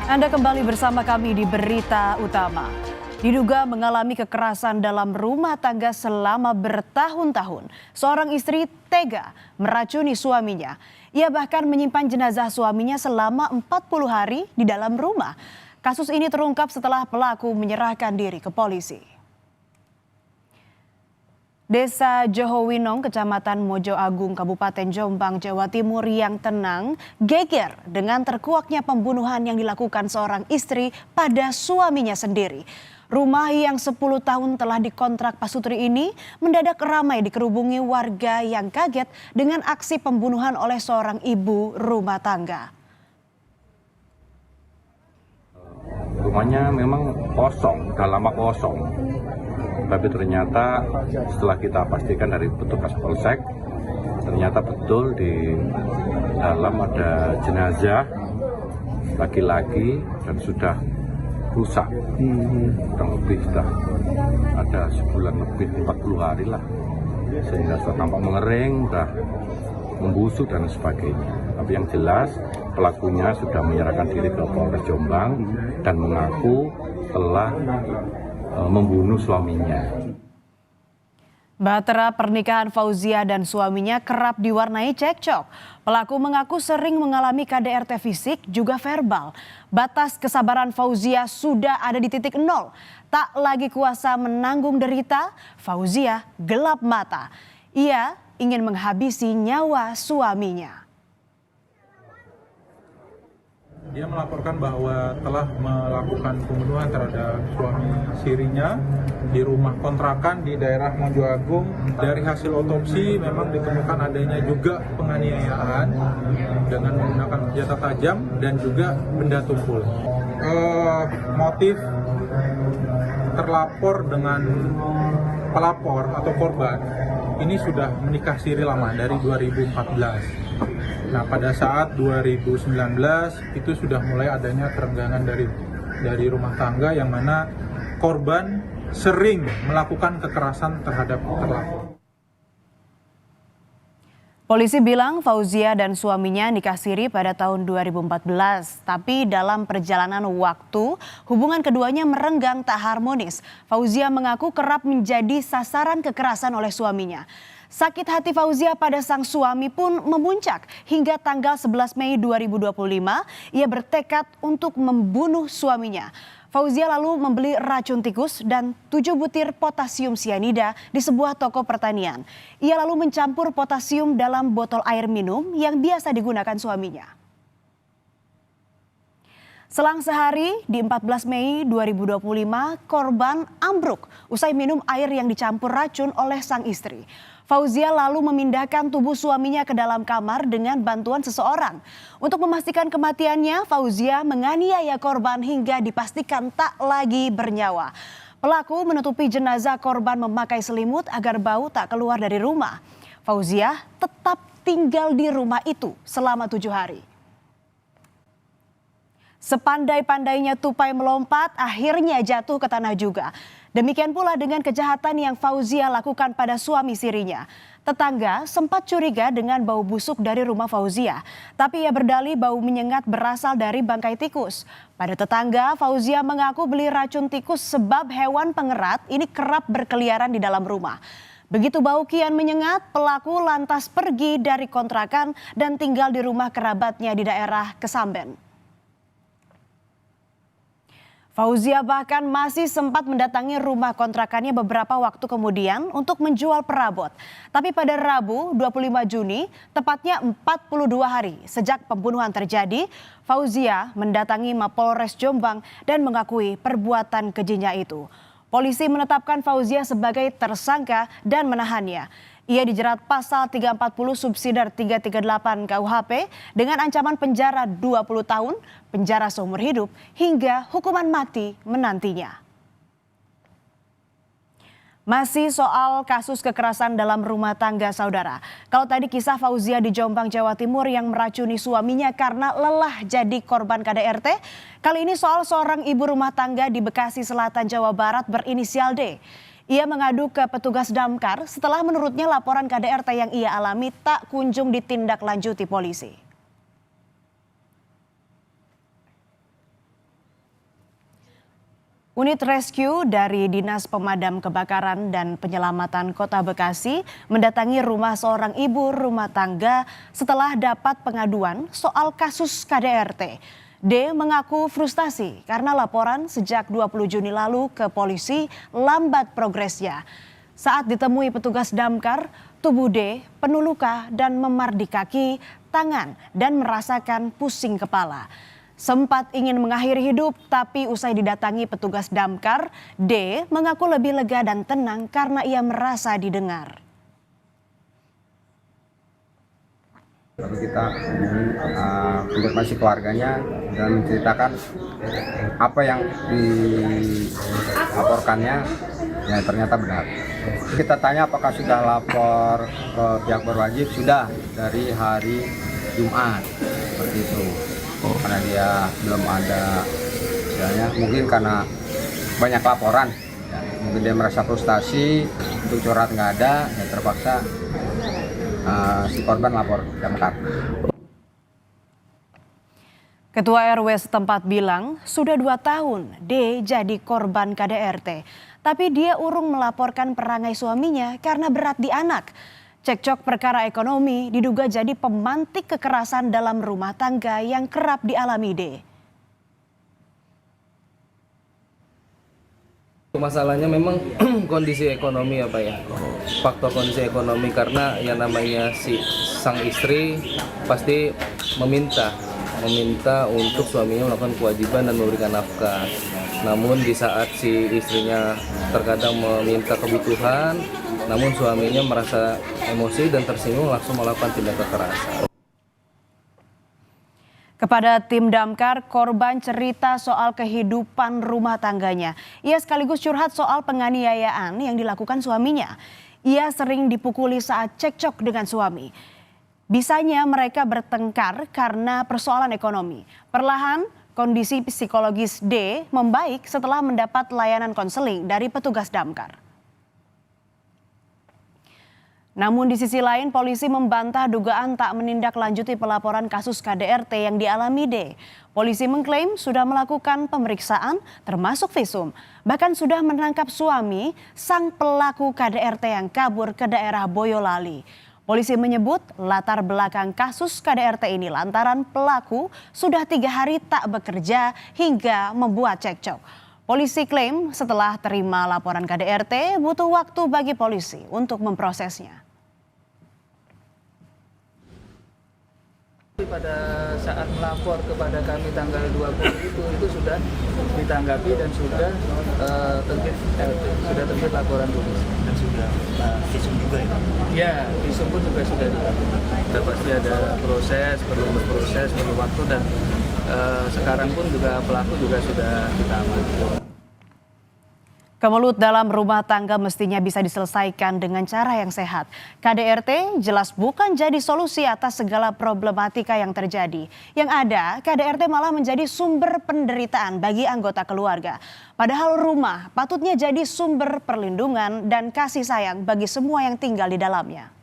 Anda kembali bersama kami di Berita Utama. Diduga mengalami kekerasan dalam rumah tangga selama bertahun-tahun, seorang istri tega meracuni suaminya. Ia bahkan menyimpan jenazah suaminya selama 40 hari di dalam rumah. Kasus ini terungkap setelah pelaku menyerahkan diri ke polisi. Desa Johowinong, Kecamatan Mojo Agung, Kabupaten Jombang, Jawa Timur yang tenang geger dengan terkuaknya pembunuhan yang dilakukan seorang istri pada suaminya sendiri. Rumah yang 10 tahun telah dikontrak Pasutri ini mendadak ramai dikerubungi warga yang kaget dengan aksi pembunuhan oleh seorang ibu rumah tangga. Rumahnya memang kosong, udah lama kosong. Tapi ternyata setelah kita pastikan dari petugas polsek, ternyata betul di dalam ada jenazah laki-laki dan sudah rusak. Kurang lebih sudah ada sebulan lebih, 40 hari lah. Sehingga sudah tampak mengering, sudah membusuk dan sebagainya. Tapi yang jelas pelakunya sudah menyerahkan diri ke Polres Jombang dan mengaku telah membunuh suaminya. Bahtera pernikahan Fauzia dan suaminya kerap diwarnai cekcok. Pelaku mengaku sering mengalami KDRT fisik juga verbal. Batas kesabaran Fauzia sudah ada di titik nol. Tak lagi kuasa menanggung derita, Fauzia gelap mata. Ia ingin menghabisi nyawa suaminya. Dia melaporkan bahwa telah melakukan pembunuhan terhadap suami sirinya di rumah kontrakan di daerah Mojo Agung. Dari hasil otopsi memang ditemukan adanya juga penganiayaan dengan menggunakan senjata tajam dan juga benda tumpul. Motif terlapor dengan pelapor atau korban ini sudah menikah siri lama dari 2014. Nah, pada saat 2019 itu sudah mulai adanya kerenggangan dari rumah tangga yang mana korban sering melakukan kekerasan terhadap terlapor. Polisi bilang Fauzia dan suaminya nikah siri pada tahun 2014. Tapi dalam perjalanan waktu, hubungan keduanya merenggang tak harmonis. Fauzia mengaku kerap menjadi sasaran kekerasan oleh suaminya. Sakit hati Fauzia pada sang suami pun memuncak. Hingga tanggal 11 Mei 2025, ia bertekad untuk membunuh suaminya. Fauzia lalu membeli racun tikus dan 7 butir potasium sianida di sebuah toko pertanian. Ia lalu mencampur potasium dalam botol air minum yang biasa digunakan suaminya. Selang sehari di 14 Mei 2025, korban ambruk usai minum air yang dicampur racun oleh sang istri. Fauzia lalu memindahkan tubuh suaminya ke dalam kamar dengan bantuan seseorang. Untuk memastikan kematiannya, Fauzia menganiaya korban hingga dipastikan tak lagi bernyawa. Pelaku menutupi jenazah korban memakai selimut agar bau tak keluar dari rumah. Fauzia tetap tinggal di rumah itu selama 7 hari. Sepandai-pandainya tupai melompat, akhirnya jatuh ke tanah juga. Demikian pula dengan kejahatan yang Fauzia lakukan pada suami sirinya. Tetangga sempat curiga dengan bau busuk dari rumah Fauzia. Tapi ia berdalih bau menyengat berasal dari bangkai tikus. Pada tetangga, Fauzia mengaku beli racun tikus sebab hewan pengerat ini kerap berkeliaran di dalam rumah. Begitu bau kian menyengat, pelaku lantas pergi dari kontrakan dan tinggal di rumah kerabatnya di daerah Kesamben. Fauzia bahkan masih sempat mendatangi rumah kontrakannya beberapa waktu kemudian untuk menjual perabot. Tapi pada Rabu 25 Juni, tepatnya 42 hari sejak pembunuhan terjadi, Fauzia mendatangi Mapolres Jombang dan mengakui perbuatan kejinya itu. Polisi menetapkan Fauzia sebagai tersangka dan menahannya. Ia dijerat pasal 340 subsidiar 338 KUHP dengan ancaman penjara 20 tahun, penjara seumur hidup, hingga hukuman mati menantinya. Masih soal kasus kekerasan dalam rumah tangga, saudara. Kalau tadi kisah Fauzia di Jombang, Jawa Timur yang meracuni suaminya karena lelah jadi korban KDRT, kali ini soal seorang ibu rumah tangga di Bekasi Selatan, Jawa Barat berinisial D. Ia mengadu ke petugas damkar setelah menurutnya laporan KDRT yang ia alami tak kunjung ditindaklanjuti polisi. Unit rescue dari Dinas Pemadam Kebakaran dan Penyelamatan Kota Bekasi mendatangi rumah seorang ibu rumah tangga setelah dapat pengaduan soal kasus KDRT. D mengaku frustasi karena laporan sejak 20 Juni lalu ke polisi lambat progresnya. Saat ditemui petugas damkar, tubuh D penuh luka dan memar di kaki, tangan, dan merasakan pusing kepala. Sempat ingin mengakhiri hidup, tapi usai didatangi petugas damkar, D mengaku lebih lega dan tenang karena ia merasa didengar. Lalu kita konfirmasi keluarganya dan menceritakan apa yang dilaporkannya, ya ternyata benar. Kita tanya apakah sudah lapor ke pihak berwajib, sudah dari hari Jumat, seperti itu. Karena dia belum ada, mungkin karena banyak laporan, ya, mungkin dia merasa frustasi, untuk curhat nggak ada, ya terpaksa si korban lapor damkar. Ketua RW setempat bilang sudah 2 tahun D jadi korban KDRT, tapi dia urung melaporkan perangai suaminya karena berat di anak. Cekcok perkara ekonomi diduga jadi pemantik kekerasan dalam rumah tangga yang kerap dialami D. Masalahnya memang kondisi ekonomi apa ya, faktor kondisi ekonomi, karena yang namanya si sang istri pasti meminta untuk suaminya melakukan kewajiban dan memberikan nafkah. Namun di saat si istrinya terkadang meminta kebutuhan, namun suaminya merasa emosi dan tersinggung langsung melakukan tindak kekerasan. Kepada tim damkar, korban cerita soal kehidupan rumah tangganya. Ia sekaligus curhat soal penganiayaan yang dilakukan suaminya. Ia sering dipukuli saat cekcok dengan suami. Bisanya mereka bertengkar karena persoalan ekonomi. Perlahan, kondisi psikologis D membaik setelah mendapat layanan konseling dari petugas damkar. Namun di sisi lain, polisi membantah dugaan tak menindaklanjuti pelaporan kasus KDRT yang dialami D. Polisi mengklaim sudah melakukan pemeriksaan termasuk visum. Bahkan sudah menangkap suami sang pelaku KDRT yang kabur ke daerah Boyolali. Polisi menyebut latar belakang kasus KDRT ini lantaran pelaku sudah 3 hari tak bekerja hingga membuat cekcok. Polisi klaim setelah terima laporan KDRT butuh waktu bagi polisi untuk memprosesnya. Pada saat melapor kepada kami tanggal 20 itu sudah ditanggapi dan sudah terbit laporan polisi. Dan sudah visum juga ya? Ya, visum pun juga sudah dilakukan. Kita pasti ada proses, perlu berproses, perlu waktu, dan sekarang pun juga pelaku juga sudah kita amankan. Kemelut dalam rumah tangga mestinya bisa diselesaikan dengan cara yang sehat. KDRT jelas bukan jadi solusi atas segala problematika yang terjadi. Yang ada, KDRT malah menjadi sumber penderitaan bagi anggota keluarga. Padahal rumah patutnya jadi sumber perlindungan dan kasih sayang bagi semua yang tinggal di dalamnya.